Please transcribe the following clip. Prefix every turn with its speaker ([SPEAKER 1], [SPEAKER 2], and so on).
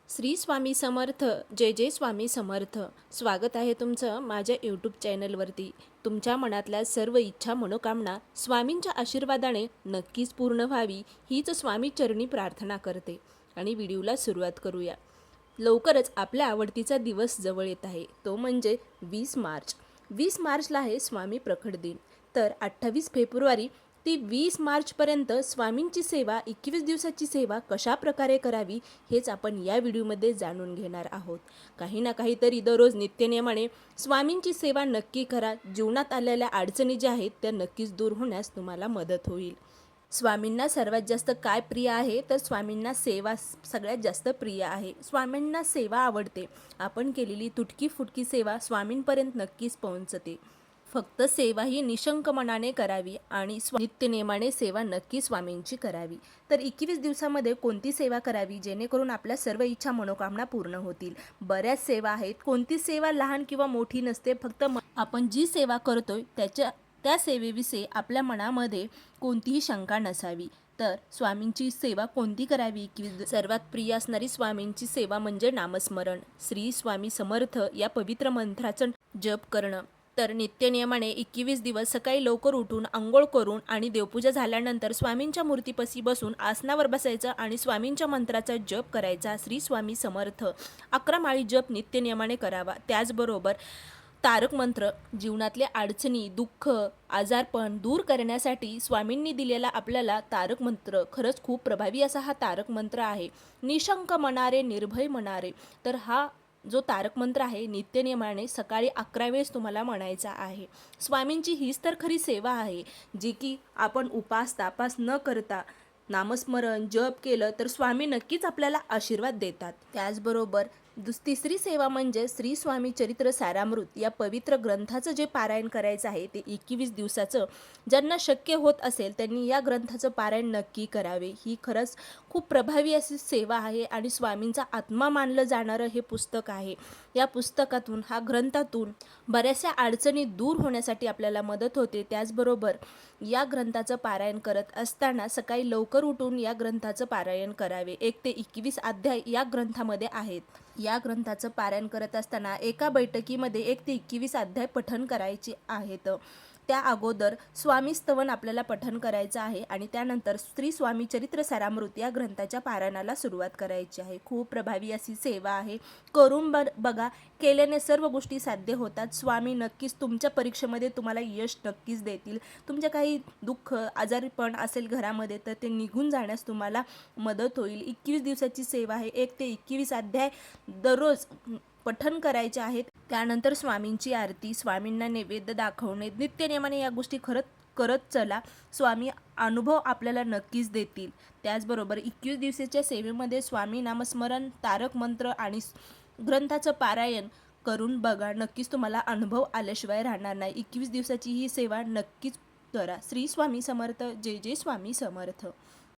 [SPEAKER 1] श्री स्वामी समर्थ. जय जय स्वामी समर्थ. स्वागत आहे तुमचं माझ्या यूट्यूब चॅनलवरती. तुमच्या मनातल्या सर्व इच्छा मनोकामना स्वामींच्या आशीर्वादाने नक्कीच पूर्ण व्हावी हीच स्वामी चरणी प्रार्थना करते. आणि व्हिडिओला सुरुवात करूया. लवकरच आपल्या आवडतीचा दिवस जवळ येत आहे, तो म्हणजे 20 मार्च. 20 मार्चला आहे स्वामी प्रकट दिन. तर 28 फेब्रुवारी ती 20 मार्चपर्यंत स्वामींची सेवा, 21 दिवसाची सेवा कशा प्रकारे करावी हेच आपण या व्हिडिओमध्ये जाणून घेणार आहोत. काही ना काहीतरी दररोज नित्यनियमाने स्वामींची सेवा नक्की करा. जीवनात आलेल्या अडचणी ज्या आहेत त्या नक्कीच दूर होण्यास तुम्हाला मदत होईल. स्वामींना सर्वात जास्त काय प्रिय आहे, तर स्वामींना सेवा सगळ्यात जास्त प्रिय आहे. स्वामींना सेवा आवडते. आपण केलेली तुटकी फुटकी सेवा स्वामींपर्यंत नक्कीच पोहोचते. फक्त सेवा ही निशंक मनाने करावी आणि नित्यनेमाने सेवा नक्की स्वामींची करावी. तर 21 दिवसामध्ये कोणती सेवा करावी जेणेकरून आपल्या सर्व इच्छा मनोकामना पूर्ण होतील? बऱ्याच सेवा आहेत. कोणती सेवा लहान किंवा मोठी नसते. फक्त आपण जी सेवा करतोय त्या सेवेविषयी आपल्या मनामध्ये कोणतीही शंका नसावी. तर स्वामींची सेवा कोणती करावी? सर्वात प्रिय असणारी स्वामींची सेवा म्हणजे नामस्मरण. श्री स्वामी समर्थ या पवित्र मंत्राचं जप करणं. तर नित्यनियमाने 21 दिवस सकाळी लवकर उठून आंघोळ करून आणि देवपूजा झाल्यानंतर स्वामींच्या मूर्तीपाशी बसून आसनावर बसायचं आणि स्वामींच्या मंत्राचा जप करायचा. श्री स्वामी समर्थ 11 माळी जप नित्यनियमाने करावा. त्याचबरोबर तारक मंत्र, जीवनातले अडचणी, दुःख, आजारपण दूर करण्यासाठी स्वामींनी दिलेला आपल्याला तारक मंत्र खरंच खूप प्रभावी असा हा तारक मंत्र आहे. निशंक मनारे, निर्भय मनारे. तर हा जो तारक मंत्र आहे नित्यनियमाने सकाळी 11 वेळेस तुम्हाला म्हणायचा आहे. स्वामींची हीच तर खरी सेवा आहे, जी की आपण उपास तापास न करता नामस्मरण जप केलं तर स्वामी नक्कीच आपल्याला आशीर्वाद देतात. त्याचबरोबर तिसरी सेवा म्हणजे श्री स्वामी चरित्र सारामृत या पवित्र ग्रंथाचं जे पारायण करायचं आहे ते 21 दिवसाचं. ज्यांना शक्य होत असेल त्यांनी या ग्रंथाचं पारायण नक्की करावे. ही खरंच खूप प्रभावी अशी सेवा आहे आणि स्वामींचा आत्मा मानलं जाणारं हे पुस्तक आहे. या पुस्तकातून, हा ग्रंथातून बऱ्याचशा अडचणी दूर होण्यासाठी आपल्याला मदत होते. त्याचबरोबर या ग्रंथाचं पारायण करत असताना सकाळी लवकर उठून या ग्रंथाचं पारायण करावे. 1 ते 21 अध्याय या ग्रंथामध्ये आहेत. या ग्रंथाचं पारायण करत असताना एका बैठकीमध्ये 1 ते 21 अध्याय पठण करायचे आहेत. त्या अगोदर स्वामी स्तवन आपल्याला पठण करायचं आहे आणि त्यानंतर श्री स्वामी चरित्र सारामृत या ग्रंथाच्या पारायणाला सुरुवात करायची आहे. खूप प्रभावी अशी सेवा आहे. करून बघा. केल्याने सर्व गोष्टी साध्य होतात. स्वामी नक्कीच तुमच्या परीक्षेमध्ये तुम्हाला यश नक्कीच देतील. तुमच्या काही दुःख, आजारीपण असेल घरामध्ये तर ते निघून जाण्यास तुम्हाला मदत होईल. 21 दिवसाची सेवा आहे. 1 ते 21 अध्याय दररोज पठण करायचे आहेत. त्यानंतर स्वामींची आरती, स्वामींना नैवेद्य दाखवणे, नित्यनेमाने या गोष्टी करत चला. स्वामी अनुभव आपल्याला नक्कीच देतील. त्याचबरोबर 21 दिवसाच्या सेवेमध्ये स्वामी नामस्मरण, तारक मंत्र आणि ग्रंथाचं पारायण करून बघा. नक्कीच तुम्हाला अनुभव आल्याशिवाय राहणार नाही. 21 दिवसाची ही सेवा नक्कीच करा. श्री स्वामी समर्थ. जय जय स्वामी समर्थ.